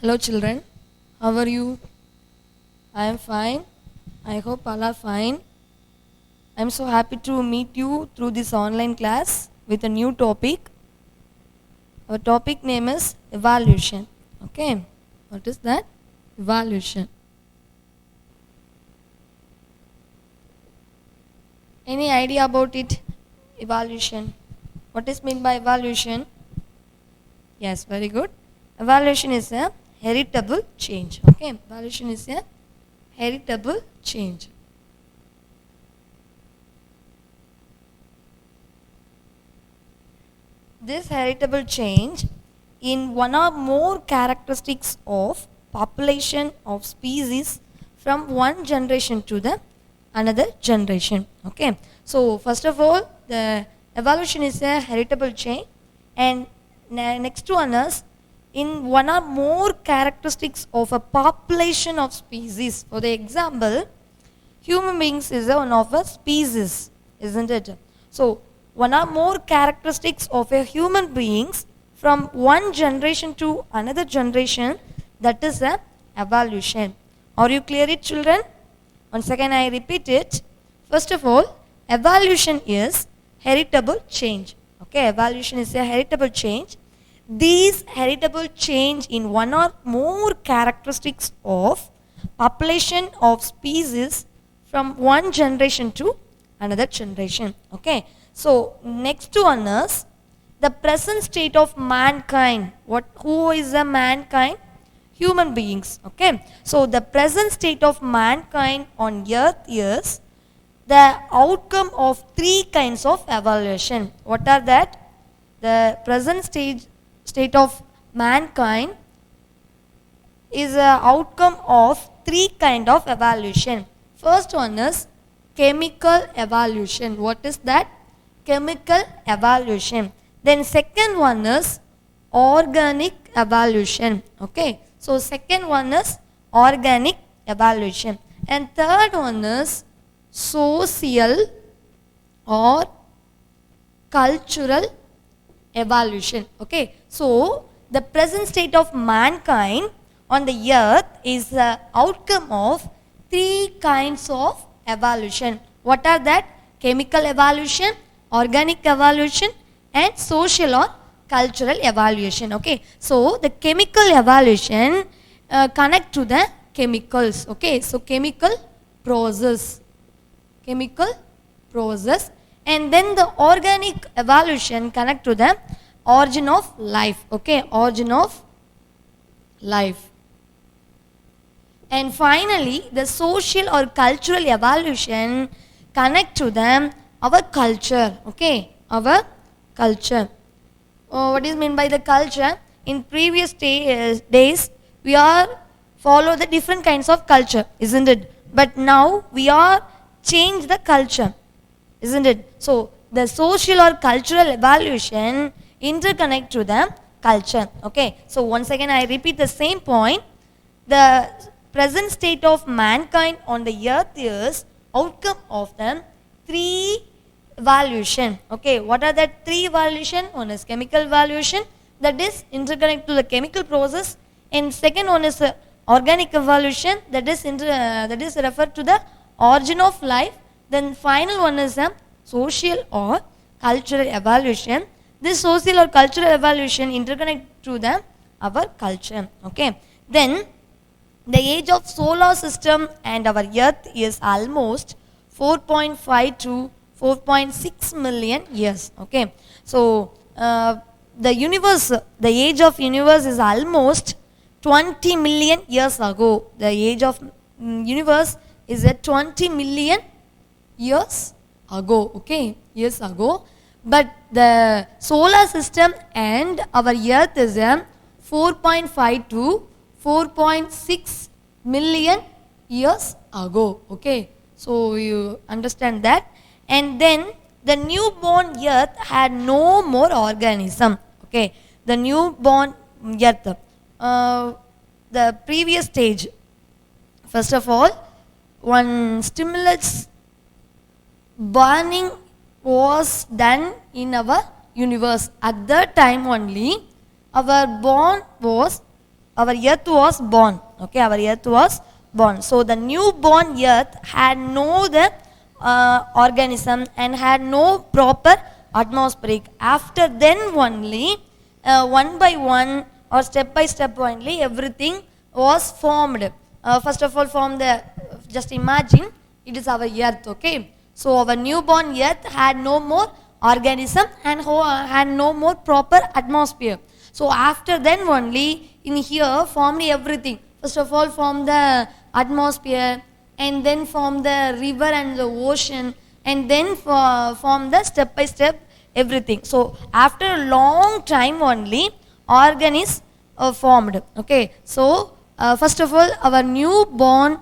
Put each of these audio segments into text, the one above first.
Hello children, how are you? I am fine. I hope all are fine. I am so happy to meet you through this online class with a new topic. Our topic name is evaluation. Okay, what is that? Evaluation. Any idea about it? Evaluation. What is meant by evaluation? Yes, very good. Evaluation is a heritable change. Okay, evaluation is a heritable change. This heritable change in one or more characteristics of population of species from one generation to the another generation. Okay, so first of all, the evolution is a heritable change, and next to one is in one or more characteristics of a population of species. For the example, human beings is one of a species, isn't it? So one or more characteristics of a human beings from one generation to another generation, that is a evolution. Are you clear it, children? Once again I repeat it. First of all, evolution is heritable change. Okay, evolution is a heritable change. These heritable change in one or more characteristics of population of species from one generation to another generation. Okay, so next to one is the present state of mankind. Who is a mankind? Human beings. Okay, so the present state of mankind on earth is the outcome of three kinds of evolution. What are that? The present state of mankind is an outcome of three kind of evolution. First one is chemical evolution. What is that? Chemical evolution. Then second one is organic evolution. Okay, so second one is organic evolution, and third one is social or cultural evolution. Okay, so the present state of mankind on the earth is the outcome of three kinds of evolution. What are that? Chemical evolution, organic evolution, and social or cultural evolution. Okay, so the chemical evolution connect to the chemicals. Okay, so chemical process, and then the organic evolution connect to the origin of life. Okay, origin of life. And finally, the social or cultural evolution connect to them our culture. Okay, our culture. What is meant by the culture? In previous days, we are follow the different kinds of culture, isn't it? But now we are change the culture, isn't it? So the social or cultural evolution interconnect to the culture. Okay, so once again I repeat the same point. The present state of mankind on the earth is outcome of the three evolution. Okay, what are the three evolution? One is chemical evolution, that is interconnect to the chemical process, and second one is organic evolution, that is referred to the origin of life. Then final one is social or cultural evolution. This social or cultural evolution interconnect to the our culture. Okay, then the age of solar system and our earth is almost 4.5 to 4.6 million years. Okay, so the universe, the age of universe is almost 20 million years ago. The age of universe is at 20 million years ago. Okay, years ago. But the solar system and our earth is 4.5 to 4.6 million years ago. Okay, so you understand that. And then the newborn earth had no more organism. Okay, the newborn earth, the previous stage, first of all, one stimulus burning was done in our universe. At that time only our born was our earth was born. Okay, our earth was born. So the newborn earth had no the organism and had no proper atmospheric. After then only, one by one or step by step only, everything was formed. First of all, from the, just imagine, it is our earth, okay. So our newborn earth had no more organism and had no more proper atmosphere. So after then only, in here formed everything. First of all, from the atmosphere, and then from the river and the ocean, and then from the step by step everything. So after a long time only, organ is formed. Okay. So first of all, our newborn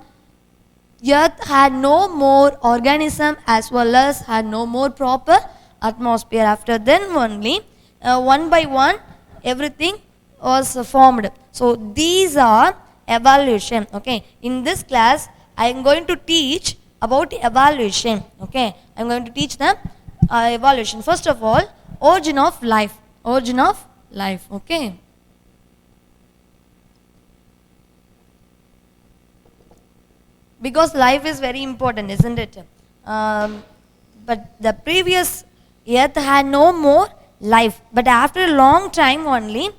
earth had no more organism as well as had no more proper atmosphere. After then only, one by one, everything was formed. So these are evolution. Okay. In this class, I am going to teach about evolution. Okay. I am going to teach them evolution. First of all, origin of life. Origin of life. Okay. Because life is very important, isn't it? But the previous earth had no more life. But after a long time only,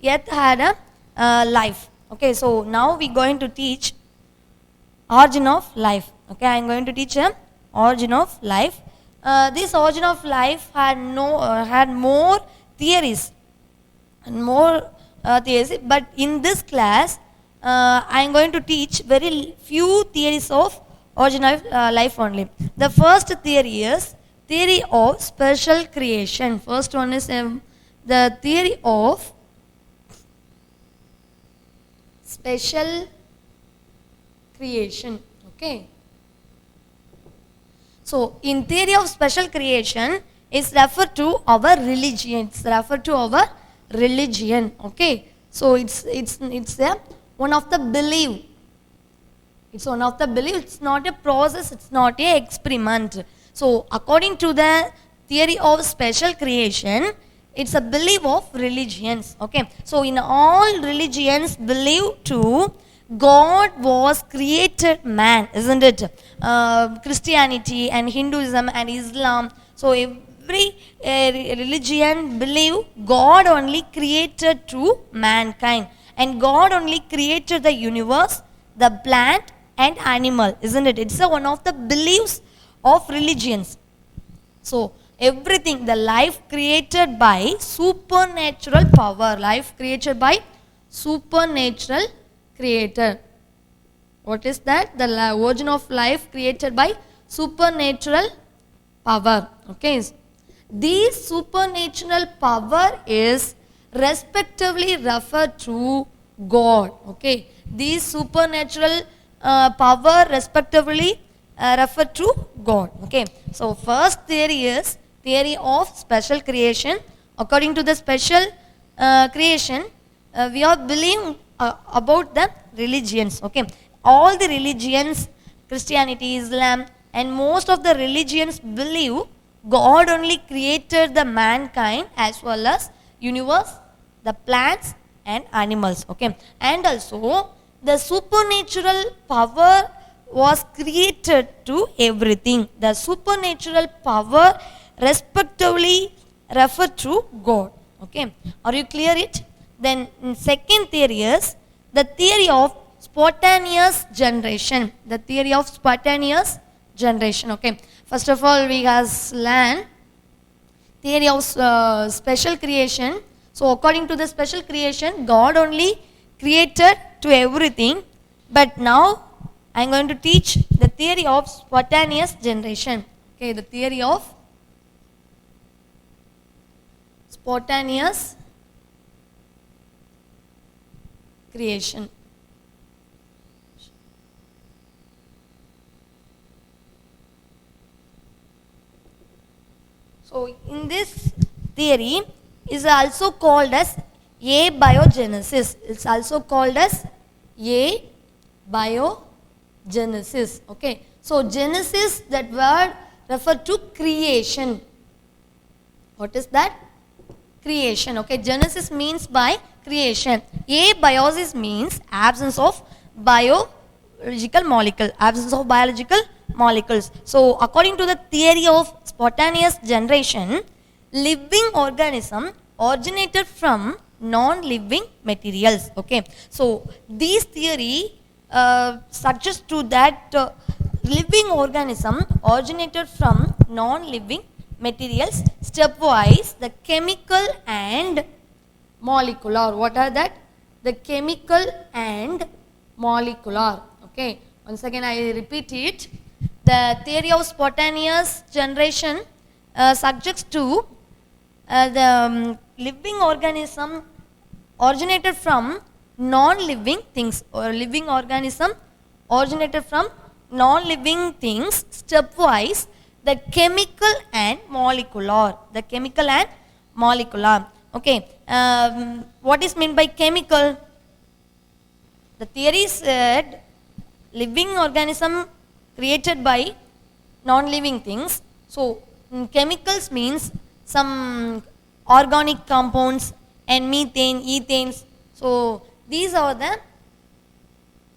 earth had a life. Okay, so now we are going to teach origin of life. Okay, I am going to teach origin of life. This origin of life had more theories and more theories. But in this class, I am going to teach very few theories of origin of life only. The first theory is theory of special creation. First one is the theory of special creation. Okay. So in theory of special creation is referred to our religion. It's referred to our religion. Okay. So it's one of the belief. It's one of the belief. It's not a process. It's not a experiment. So according to the theory of special creation, it's a belief of religions. Okay. So in all religions believe to God was created man, isn't it? Christianity and Hinduism and Islam. So every religion believe God only created to mankind, and God only created the universe, the plant and animal, isn't it? It's one of the beliefs of religions. So everything, the life created by supernatural power, life created by supernatural creator. What is that? The origin of life created by supernatural power. Okay. This supernatural power is respectively referred to God. Okay. These supernatural power respectively referred to God. Okay. So first theory is theory of special creation. According to the special creation, we are believing about the religions. Okay. All the religions, Christianity, Islam, and most of the religions believe God only created the mankind as well as universe, the plants and animals. Okay. And also the supernatural power was created to everything. The supernatural power respectively referred to God. Okay. Are you clear it? Then second theory is the theory of spontaneous generation. The theory of spontaneous generation. Okay. First of all, we have learned theory of special creation. So according to the special creation, God only created to everything. But now I am going to teach the theory of spontaneous generation. Okay, the theory of spontaneous creation. So in this theory is also called as abiogenesis. It's also called as abiogenesis. Okay. So genesis, that word refer to creation. What is that? creation. Okay, genesis means by creation. Abiosis means absence of biological molecule, absence of biological molecules. So according to the theory of spontaneous generation, living organism originated from non-living materials. Okay, so this theory suggests to that living organism originated from non-living materials. Stepwise, the chemical and molecular. What are that? The chemical and molecular. Okay, once again I repeat it. The theory of spontaneous generation subjects to the living organism originated from non-living things, or living organism originated from non-living things. Stepwise, the chemical and molecular. The chemical and molecular. Okay, what is meant by chemical? The theory said living organism created by non-living things. So chemicals means some organic compounds and methane, ethanes. So these are the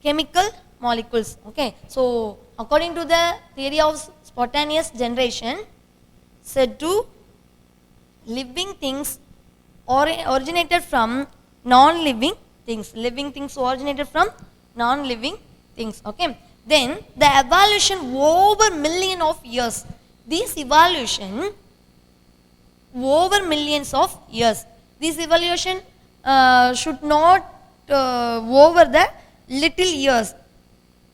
chemical molecules. Okay, so according to the theory of spontaneous generation, said to living things originated from non-living things. Living things originated from non-living things. Okay, then the evolution over million of years. This evolution over millions of years. This evolution should not over the little years.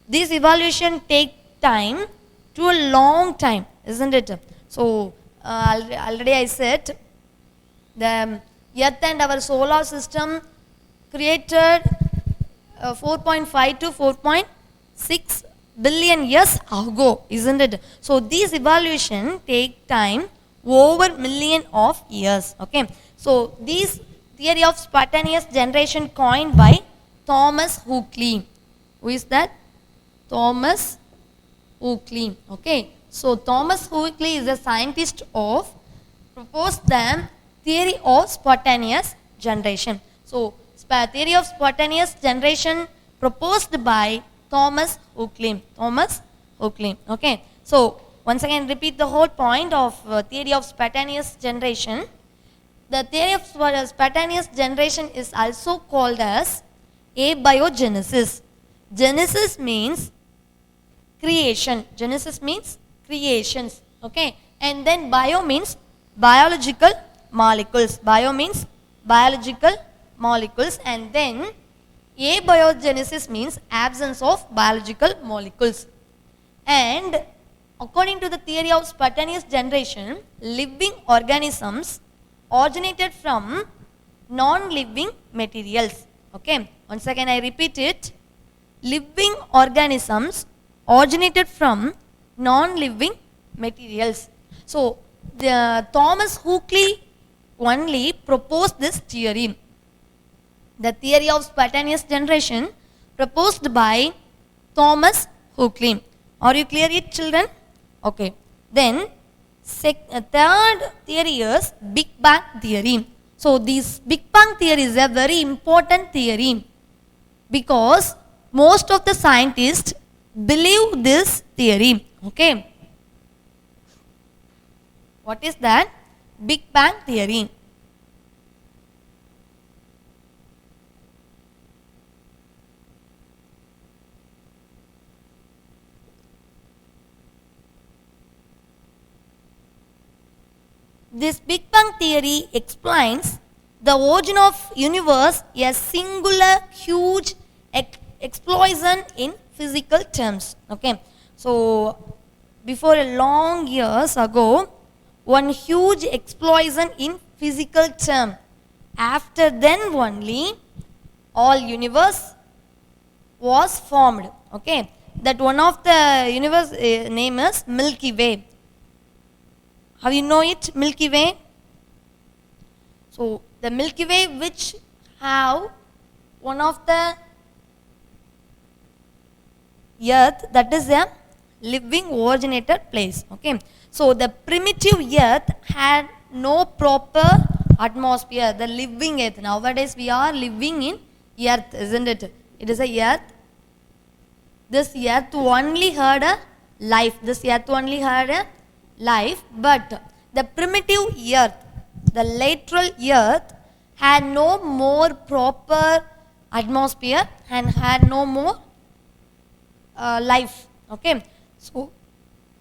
This evolution take time to a long time, isn't it? So already I said the earth and our solar system created 4.5 to 4.6 billion years ago, isn't it? So this evolution take time over million of years. Okay, so this theory of spontaneous generation coined by Thomas Huxley. Who is that? Thomas Huxley. Okay, so Thomas Huxley is a scientist of proposed the theory of spontaneous generation. So theory of spontaneous generation proposed by Thomas Huxley. Thomas Huxley. Okay, so once again repeat the whole point of theory of spontaneous generation. The theory of spontaneous generation is also called as abiogenesis. Genesis means creation. Genesis means creations. Okay, and then bio means biological molecules. Bio means biological molecules, and then abiogenesis means absence of biological molecules. And according to the theory of spontaneous generation, living organisms originated from non-living materials. Okay, once again I repeat it. Living organisms originated from non-living materials. So the Thomas Huxley only proposed this theory. The theory of spontaneous generation proposed by Thomas Huxley. Are you clear it, children? Okay. Then third theory is Big Bang theory. So this Big Bang theory is a very important theory because most of the scientists believe this theory. Okay. What is that? Big Bang theory. This Big Bang theory explains the origin of universe, a singular huge explosion in physical terms. Okay, so before a long years ago, one huge explosion in physical term. After then only all universe was formed. Okay, that one of the universe name is Milky Way. How you know it? Milky Way. So the Milky Way, which have one of the earth, that is a living originated place. Okay, so the primitive earth had no proper atmosphere, the living earth. Nowadays we are living in earth, isn't it? It is a earth. This earth only had a life. This earth only had a life. But the primitive earth, the lateral earth, had no more proper atmosphere and had no more life. Okay. So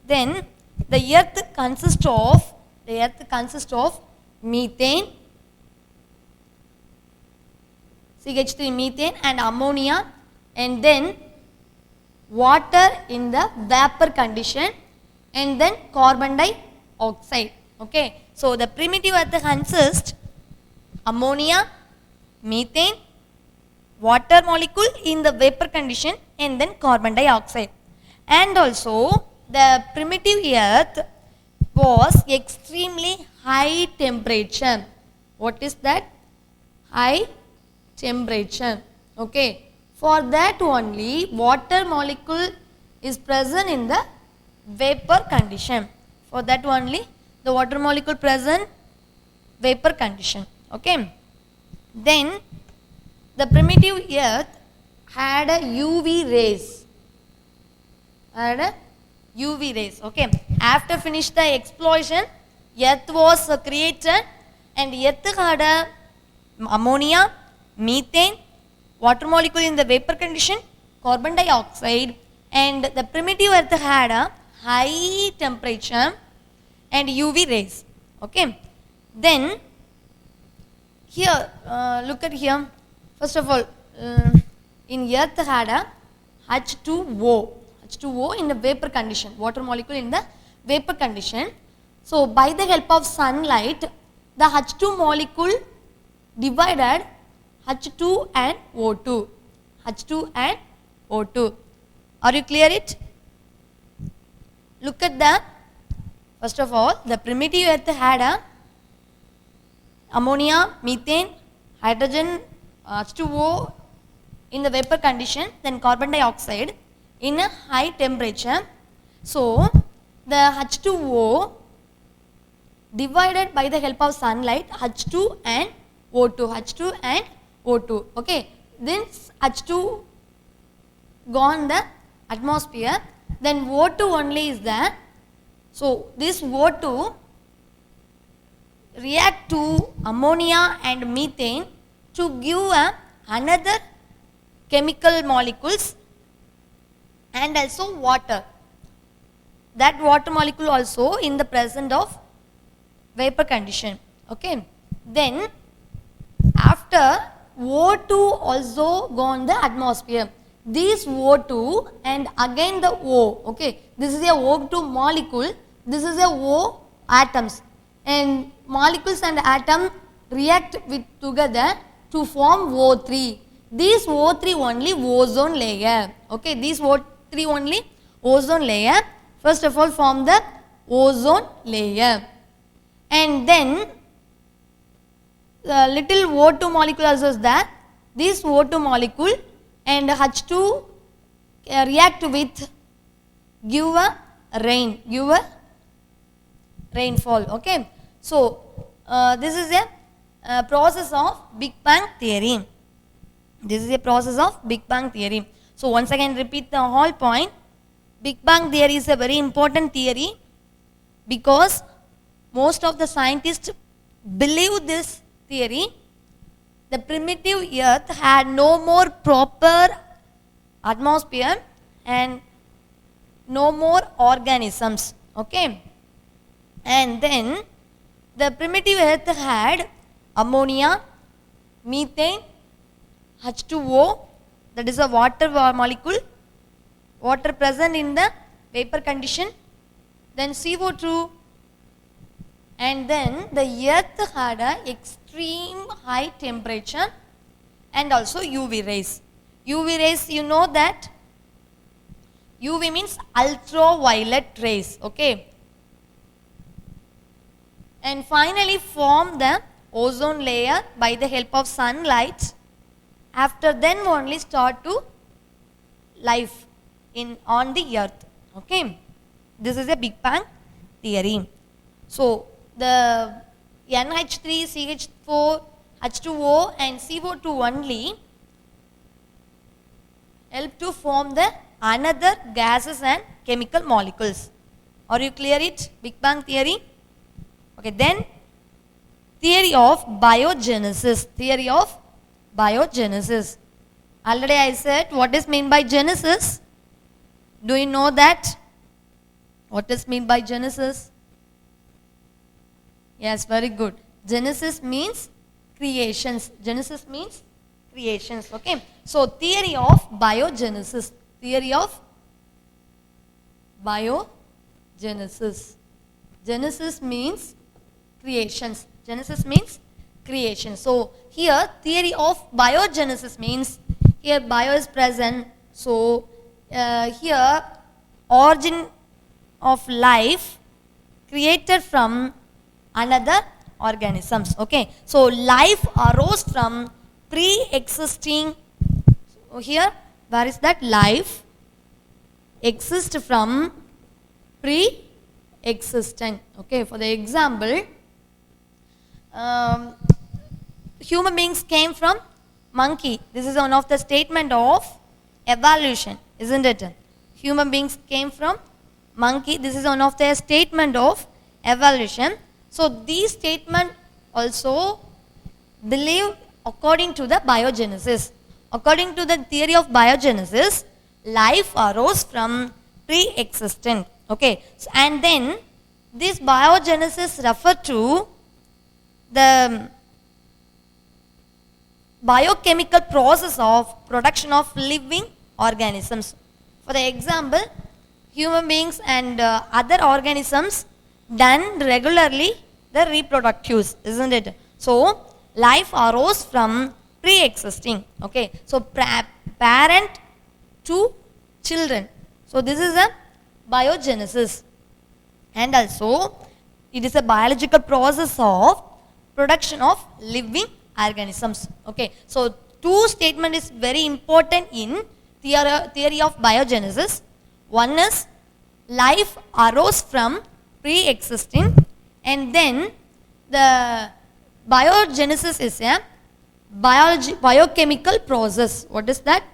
then the earth consists of methane, CH3 methane and ammonia, and then water in the vapor condition, and then carbon dioxide. Okay. So the primitive earth consists ammonia, methane, water molecule in the vapor condition, and then carbon dioxide. And also the primitive earth was extremely high temperature. What is that? High temperature. Okay. For that only water molecule is present in the vapor condition. For that only the water molecule present vapor condition. Okay. Then the primitive earth had a UV rays. Okay. After finish the explosion, earth was created, and earth had a ammonia, methane, water molecule in the vapor condition, carbon dioxide, and the primitive earth had a high temperature and UV rays. Okay. Then here, look at here. First of all, in earth had a H2O in the vapor condition, water molecule in the vapor condition. So by the help of sunlight, the H2 molecule divided H2 and O2. H2 and O2. Are you clear it? Look at the, first of all, the primitive earth had a ammonia, methane, hydrogen, H2O in the vapor condition, then carbon dioxide in a high temperature. So the H2O divided by the help of sunlight, H2 and O2. Okay. Then H2 gone the atmosphere, then O2 only is there. So this O2 react to ammonia and methane to give another chemical molecules and also water. That water molecule also in the presence of vapor condition. Okay. Then after O2 also gone the atmosphere. This O2 and again the O. Okay. This is a O2 molecule. This is a O atoms. And molecules and atom react with together to form O3. This O3 only ozone layer. Okay. This O3 only ozone layer. First of all form the ozone layer. And then the little O2 molecule also is there. This O2 molecule and H2 react with give a rainfall. Okay. So this is a process of Big Bang theory. This is a process of Big Bang theory. So once again repeat the whole point. Big Bang theory is a very important theory because most of the scientists believe this theory. The primitive earth had no more proper atmosphere and no more organisms. Okay. And then the primitive earth had ammonia, methane, H2O, that is a water molecule, water present in the vapor condition, then CO2, and then the earth had a extreme high temperature and also UV rays. UV rays, you know that UV means ultraviolet rays. Okay. And finally form the ozone layer by the help of sunlight. After then only start to life on the earth. Okay. This is a Big Bang theory. So the NH3, CH4, H2O and CO2 only help to form the another gases and chemical molecules. Are you clear it? Big Bang theory. Okay, then theory of biogenesis. Theory of biogenesis. Already I said what is meant by genesis. Do you know that? What is meant by genesis? Yes, very good. Genesis means creations. Genesis means creations. Okay. So theory of biogenesis. Theory of biogenesis. Genesis means creations. Genesis means creation. So here theory of biogenesis means here bio is present. So here origin of life created from another organisms. Okay. So life arose from pre-existing. So here where is that? Life exists from pre-existent. Okay. For the example, human beings came from monkey. This is one of the statement of evolution, isn't it? Human beings came from monkey. This is one of the statement of evolution. So these statement also believe according to the biogenesis. According to the theory of biogenesis, life arose from pre-existent. Okay. So, and then this biogenesis refer to the biochemical process of production of living organisms. For the example, human beings and other organisms done regularly the reproductives, isn't it? So life arose from pre-existing. Okay. So parent to children. So this is a biogenesis, and also it is a biological process of production of living organisms. Okay. So two statement is very important in theory of biogenesis. One is life arose from pre-existing, and then the biogenesis is a biochemical process. What is that?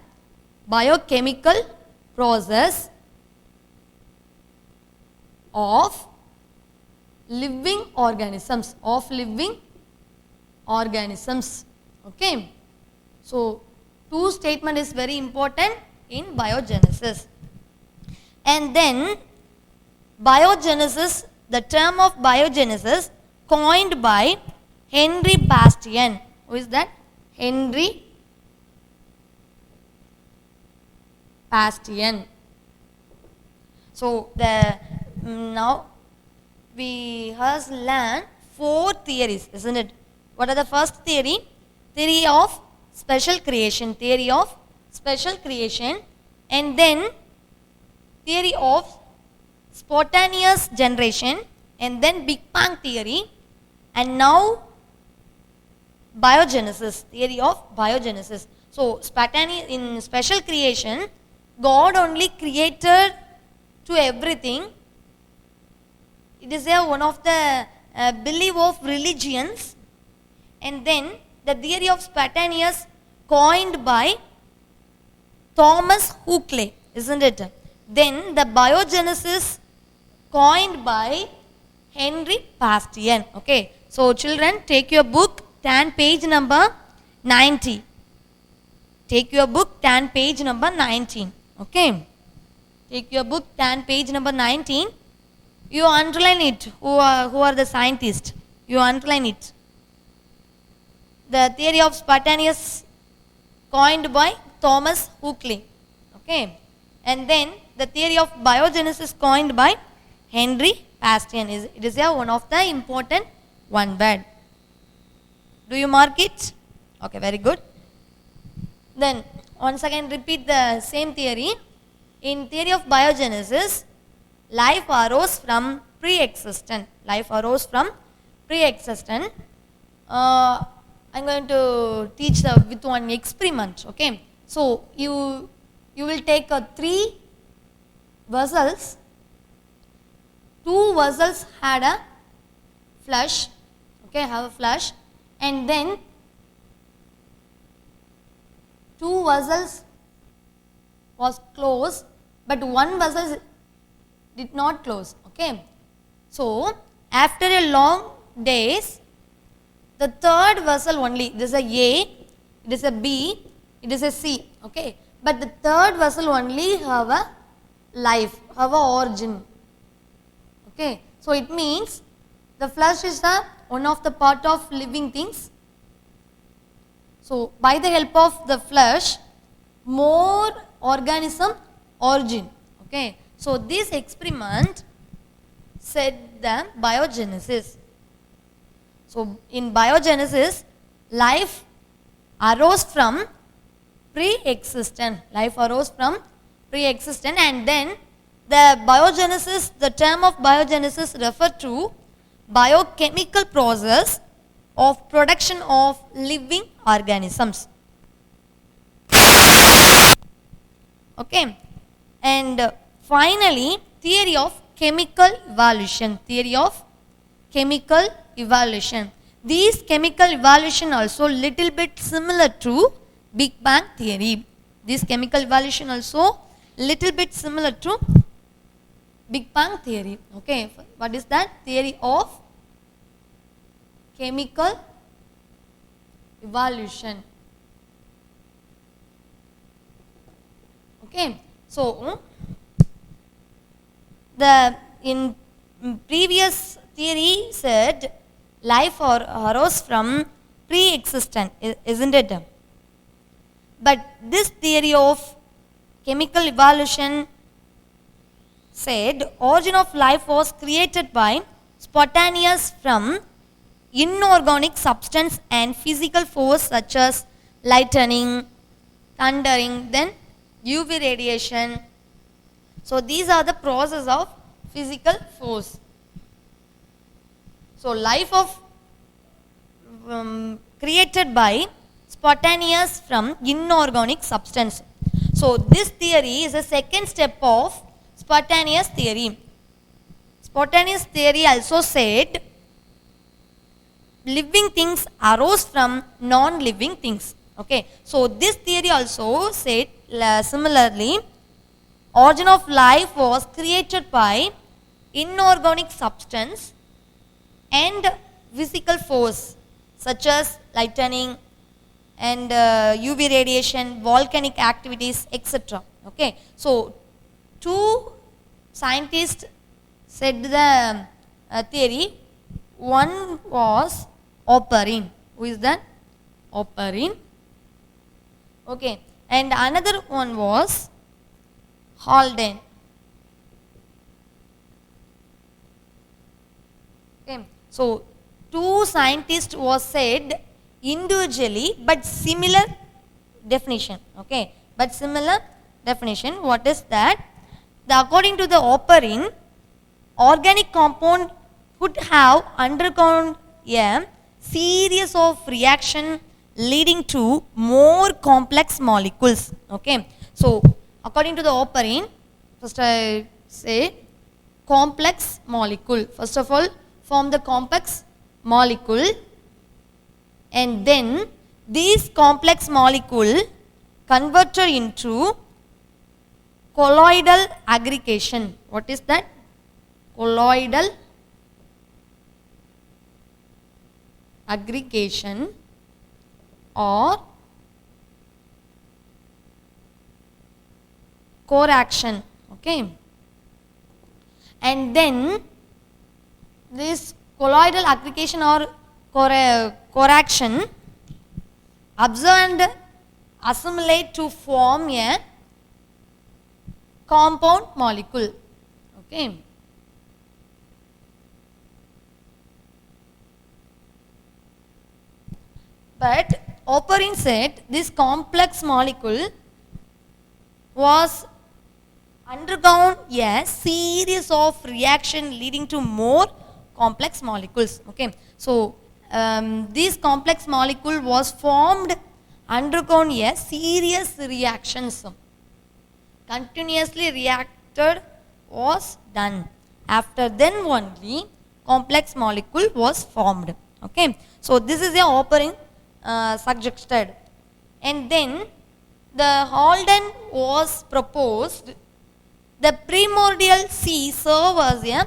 Biochemical process of living organisms. Of living organisms. Okay. So two statement is very important in biogenesis. And then biogenesis, the term of biogenesis coined by Henry Bastian. Who is that? Henry Bastian. So the now we has learned four theories, isn't it? What are the first theory? Theory of special creation. Theory of special creation. And then theory of spontaneous generation, and then Big Bang theory, and now biogenesis, theory of biogenesis. So spontaneous, in special creation, God only created to everything. It is one of the belief of religions. And then the theory of spontaneous coined by Thomas Huxley, isn't it? Then the biogenesis coined by Henry Bastian. Okay. So children, take your book, turn page number 90. Take your book, turn page number 19. Okay. Take your book, turn page number 19. You underline it. Who are the scientists? You underline it. The theory of spontaneous coined by Thomas Huxley. Okay. And then the theory of biogenesis coined by Henry Bastian. It is one of the important one word. Do you mark it? Okay, very good. Then once again repeat the same theory. In theory of biogenesis, life arose from pre-existent. Life arose from pre-existent. I'm going to teach with one experiment. Okay. So you will take 3 vessels. 2 vessels had a flesh. okay, have a flush, and then two vessels was closed, but one vessel did not close. Okay. So after a long days, the third vessel only, this is a A, it is a B, it is a C. Okay. But the third vessel only have a life, have a origin. Okay. So it means the flesh is the one of the part of living things. So by the help of the flesh, more organism origin. Okay. So this experiment said the biogenesis. So in biogenesis, life arose from pre-existent. Life arose from pre-existent, and then the biogenesis, the term of biogenesis refer to biochemical process of production of living organisms. Okay. And finally, theory of chemical evolution. Theory of chemical evolution. These chemical evolution also little bit similar to Big Bang theory. This chemical evolution also little bit similar to Big Bang theory. Okay, what is that? Theory of chemical evolution. Okay, so the in previous theory said life arose from pre-existent, isn't it? But this theory of chemical evolution said origin of life was created by spontaneous from inorganic substance and physical force such as lightning, thundering, then UV radiation. So these are the process of physical force. So life of created by spontaneous from inorganic substance. So this theory is a second step of spontaneous theory. Spontaneous theory also said living things arose from non-living things. Okay. So this theory also said similarly origin of life was created by inorganic substance and physical force such as lightning and UV radiation, volcanic activities, etc. Okay. So two scientists said the theory. One was Oparin. Who is that? Oparin. Okay. And another one was Haldane. Okay. So two scientists was said individually but similar definition. Okay. But similar definition. What is that? According to the Oparin, organic compound would have undergone a series of reaction leading to more complex molecules. Okay. So according to the Oparin, first I say complex molecule. First of all, form the complex molecule, and then this complex molecule converted into colloidal aggregation. What is that? Colloidal aggregation or coaction. Okay. And then this colloidal aggregation or coaction absorb and assimilate to form a compound molecule. Okay. But Oparin said this complex molecule was undergone a series of reaction leading to more complex molecules. Okay. So this complex molecule was formed, undergone a serious reactions. Continuously reacted was done. After then only complex molecule was formed. Okay, so this is a opening suggested, and then the Holden was proposed. The primordial sea serve as a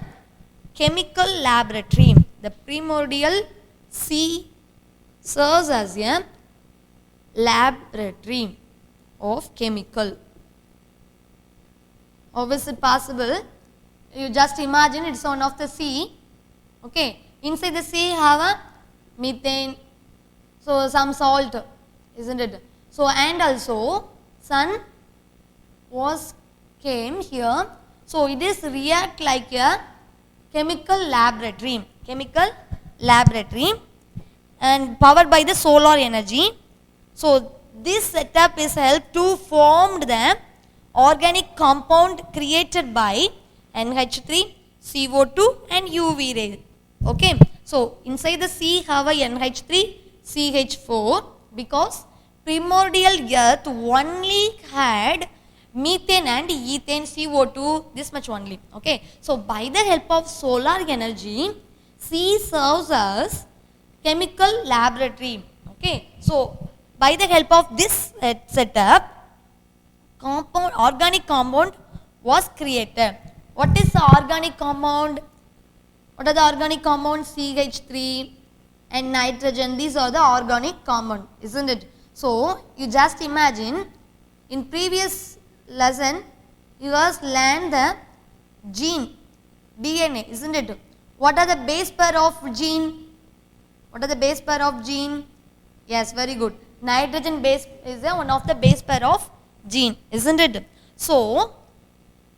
chemical laboratory. The primordial sea serves as a laboratory of chemical. How is it possible? You just imagine it's one of the sea. Okay, inside the sea have a methane, so some salt, isn't it? So and also sun was came here, so it is react like a chemical laboratory, and powered by the solar energy. So this setup is helped to form the organic compound created by NH3, CO2 and UV rays. Okay, so inside the sea have a NH3, CH4 because primordial earth only had methane and ethane, CO2, this much only. Okay, so by the help of solar energy, sea serves as chemical laboratory. Okay, so by the help of this setup, organic compound was created. What is the organic compound? What are the organic compounds? CH3 and nitrogen. These are the organic compound, isn't it? So you just imagine, in previous lesson you guys learned the gene, DNA, isn't it? What are the base pair of gene? What are the base pair of gene? Yes, very good. Nitrogen base is one of the base pair of gene, isn't it? So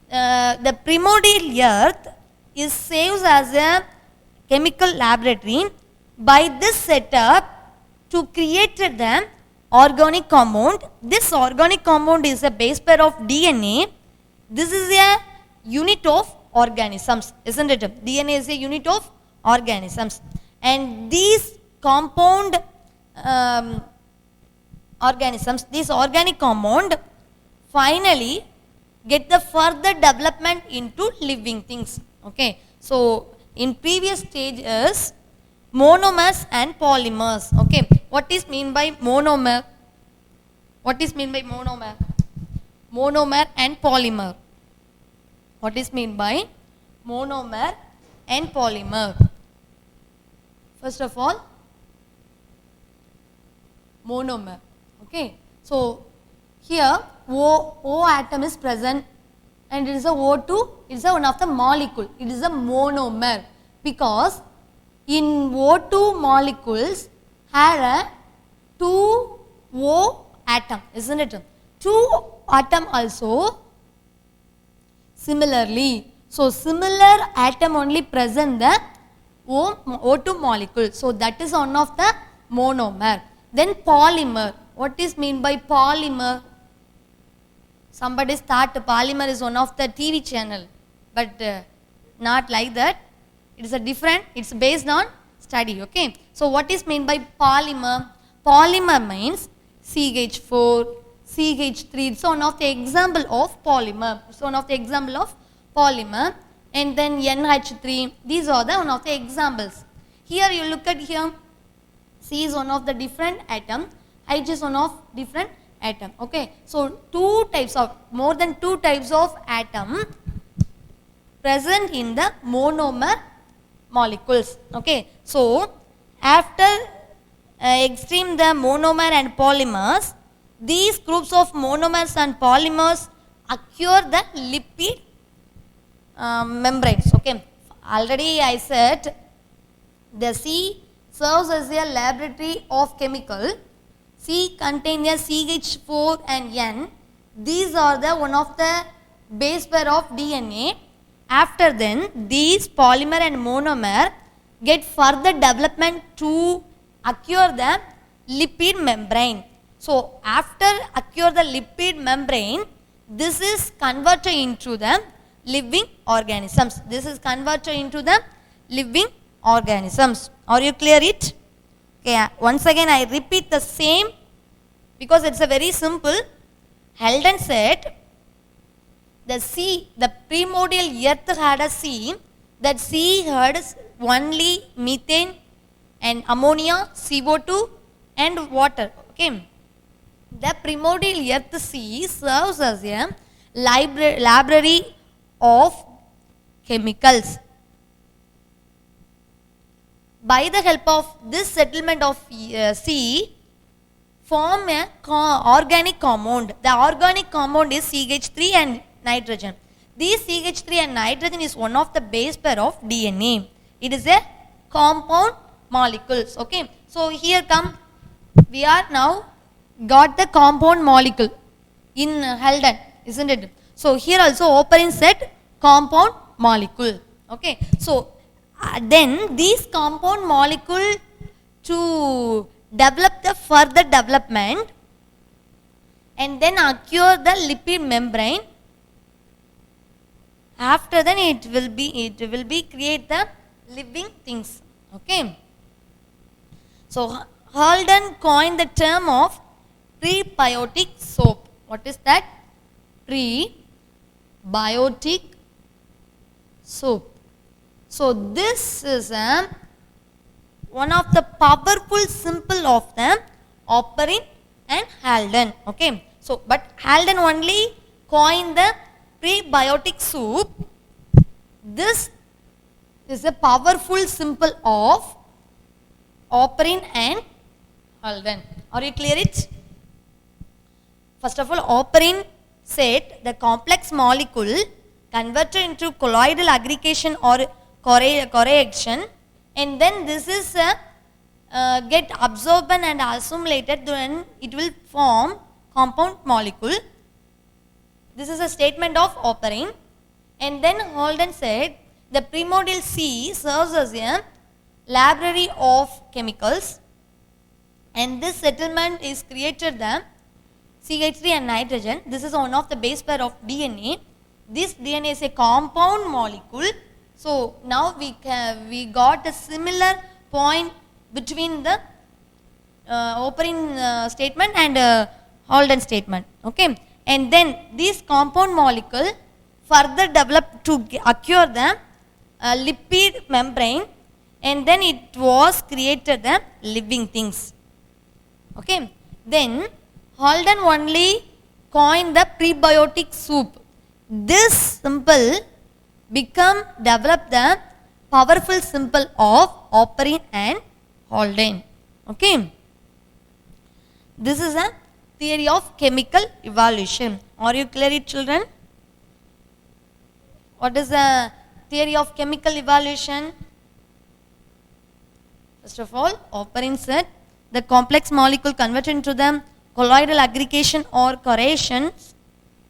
the primordial earth is serves as a chemical laboratory. By this setup to create the organic compound. This organic compound is a base pair of DNA. This is a unit of organisms, isn't it? DNA is a unit of organisms, and these compound organisms, this organic compound finally get the further development into living things. Okay, so in previous stages monomers and polymers. Okay, what is mean by monomer? What is mean by monomer? Monomer and polymer. What is mean by monomer and polymer? First of all, monomer. Okay, so here O atom is present and it is a O2, it is a one of the molecule. It is a monomer because in O2 molecules had a 2 O atom, isn't it? 2 atom also similarly. So similar atom only present the O2 molecule. So that is one of the monomer. Then polymer. What is mean by polymer? Somebody thought polymer is one of the TV channel, but not like that. It is a different, it's based on study. Okay, so what is mean by polymer? Polymer means CH4, CH3. It's one of the example of polymer. It's one of the example of polymer. And then NH3. These are the one of the examples. Here you look at here. C is one of the different atom. H is one of different atom. Okay, so more than two types of atom present in the monomer molecules. Okay, so after extreme the monomer and polymers, these groups of monomers and polymers occur the lipid membranes. Okay, already I said the C serves as a laboratory of chemical. C contains a CH4 and N. These are the one of the base pair of DNA. After then, these polymer and monomer get further development to occur the lipid membrane. So after occur the lipid membrane, this is converted into the living organisms. This is converted into the living organisms. Are you clear it? Okay, once again I repeat the same because it's a very simple. Holden said the sea, the primordial earth had a sea. That sea had only methane, and ammonia, CO2 and water. Okay. The primordial earth sea serves as a library of chemicals. By the help of this settlement of sea, form a organic compound. The organic compound is CH3 and nitrogen. This CH3 and nitrogen is one of the base pair of DNA. It is a compound molecules. Okay. So here come, we are now got the compound molecule in Halden, isn't it? So here also Oparin said compound molecule. Okay. So then these compound molecule to develop the further development and then occur the lipid membrane. After then it will be create the living things. Okay. So Halden coined the term of prebiotic soap. What is that? Prebiotic soap. So this is one of the powerful symbol of the Oparin and Halden. Okay. So but Halden only coined the prebiotic soap. This is a powerful symbol of Oparin and Halden. Are you clear it? First of all, Oparin said the complex molecule converted into colloidal aggregation or correction, and then this is get absorbed and assimilated, then it will form compound molecule. This is a statement of Oparin. And then Halden said the primordial sea serves as a library of chemicals, and this settlement is created the CH3 and nitrogen. This is one of the base pair of DNA. This DNA is a compound molecule. So now we got a similar point between the Oparin statement and Halden statement. Okay. And then this compound molecule further developed to occur the lipid membrane, and then it was created the living things. Okay. Then Halden only coined the prebiotic soup. This symbol developed the powerful symbol of Oparin and Halden. Okay. This is a theory of chemical evolution. Are you clear it, children? What is the theory of chemical evolution? First of all, Oparin said the complex molecule converted into the colloidal aggregation or correlations,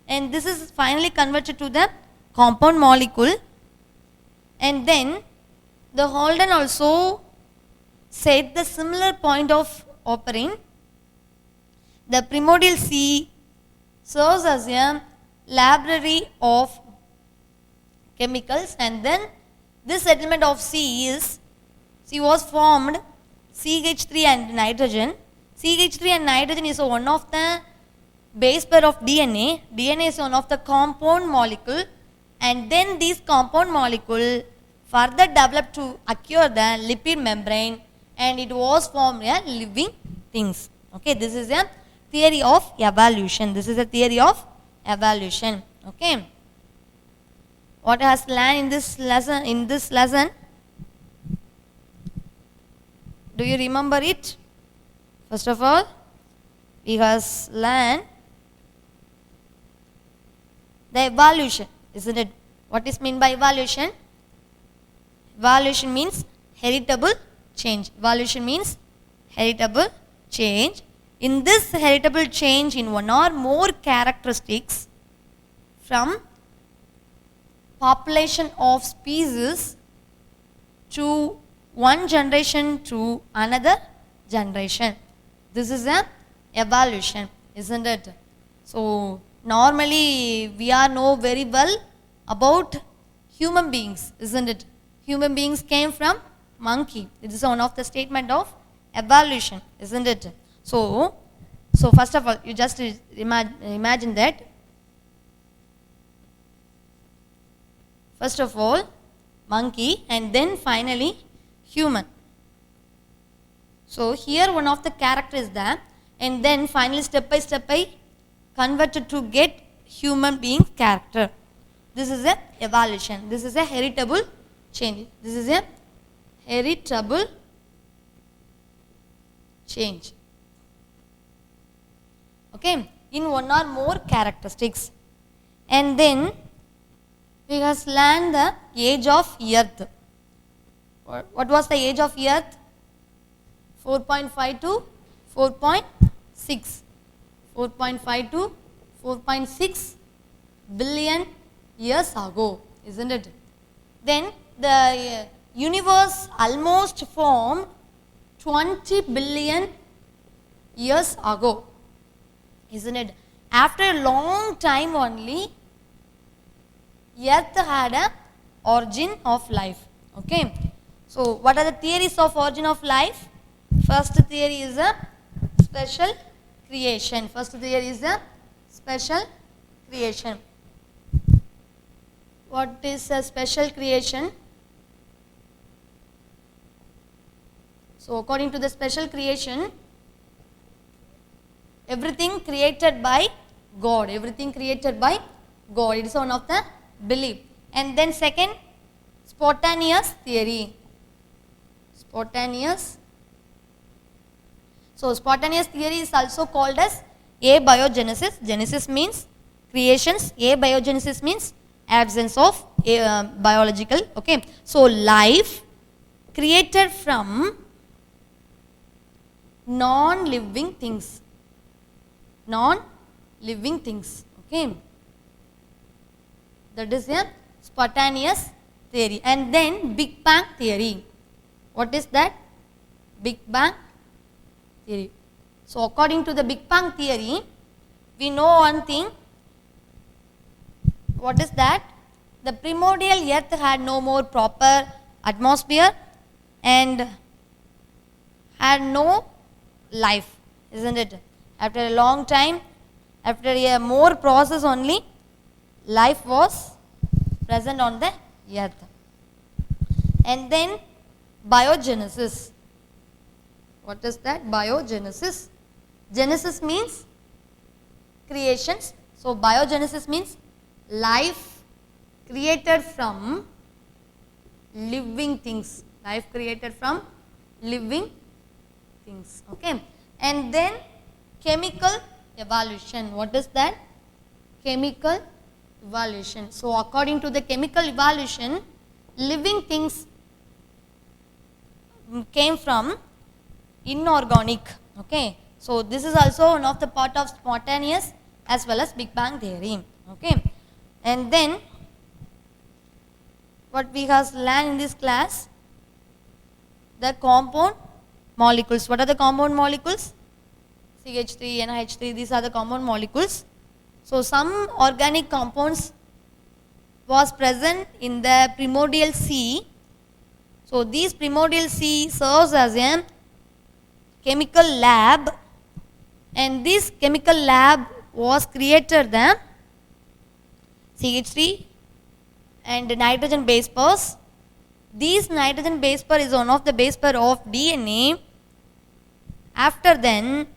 and this is finally converted to the compound molecule. And then the Halden also said the similar point of Oparin. The primordial sea serves as a library of chemicals, and then this settlement of sea was formed CH3 and nitrogen. CH3 and nitrogen is one of the base pair of DNA. DNA is one of the compound molecule, and then this compound molecule further developed to occur the lipid membrane, and it was formed a living things. Okay, this is a theory of evolution. This is a theory of evolution. Okay. What has learned in this lesson? Do you remember it? First of all, we has learned the evolution, isn't it? What is meant by evolution? Evolution means heritable change. Evolution means heritable change. In this heritable change in one or more characteristics from population of species to one generation to another generation. This is a evolution, isn't it? So normally we are know very well about human beings, isn't it? Human beings came from monkey. This is one of the statement of evolution, isn't it? So first of all, you just imagine that. First of all, monkey, and then finally human. So here one of the character is there, and then finally step by step I converted to get human being character. This is a evolution. This is a heritable change. This is a heritable change. Okay, in one or more characteristics. And then we have learned the age of earth. What was the age of earth? 4.5 to 4.6. 4.5 to 4.6 billion years ago, isn't it? Then the universe almost formed 20 billion years ago, isn't it? After a long time only, earth had a origin of life. Okay. So what are the theories of origin of life? First theory is a special creation. First theory is a special creation. What is a special creation? So according to the special creation, everything created by God. Everything created by God. It is one of the belief. And then second, spontaneous theory. Spontaneous. So spontaneous theory is also called as abiogenesis. Genesis means creations. Abiogenesis means absence of biological. Okay. So life created from non-living things. Non-living things. Okay. That is a spontaneous theory. And then Big Bang theory. What is that? Big Bang theory. So according to the Big Bang theory, we know one thing. What is that? The primordial earth had no more proper atmosphere and had no life, isn't it? After a long time, after a more process only, life was present on the earth. And then biogenesis. What is that? Biogenesis. Genesis means creations. So biogenesis means life created from living things. Life created from living things. Okay. And then chemical evolution. What is that? Chemical evolution. So according to the chemical evolution, living things came from inorganic. Okay. So this is also one of the part of spontaneous as well as Big Bang theory. Okay. And then what we have learned in this class, the compound molecules. What are the compound molecules? CH3, NH3, these are the compound molecules. So some organic compounds was present in the primordial sea. So these primordial sea serves as a chemical lab, and this chemical lab was created the CH3 and nitrogen base pairs. This nitrogen base pair is one of the base pair of DNA. After then,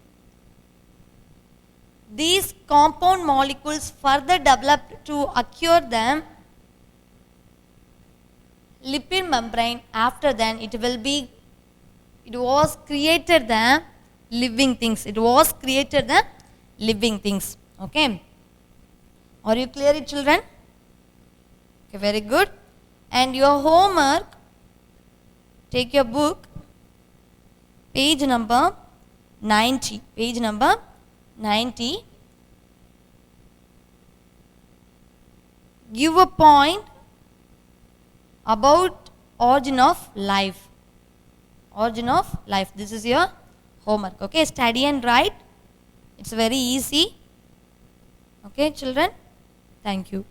these compound molecules further developed to occur the lipid membrane. After then, it was created the living things. It was created the living things. Okay. Are you clear, children? Okay, very good. And your homework, take your book, page number 90. Page number 90. Give a point about origin of life. Origin of life. This is your homework. Okay, study and write. It's very easy. Okay, children. Thank you.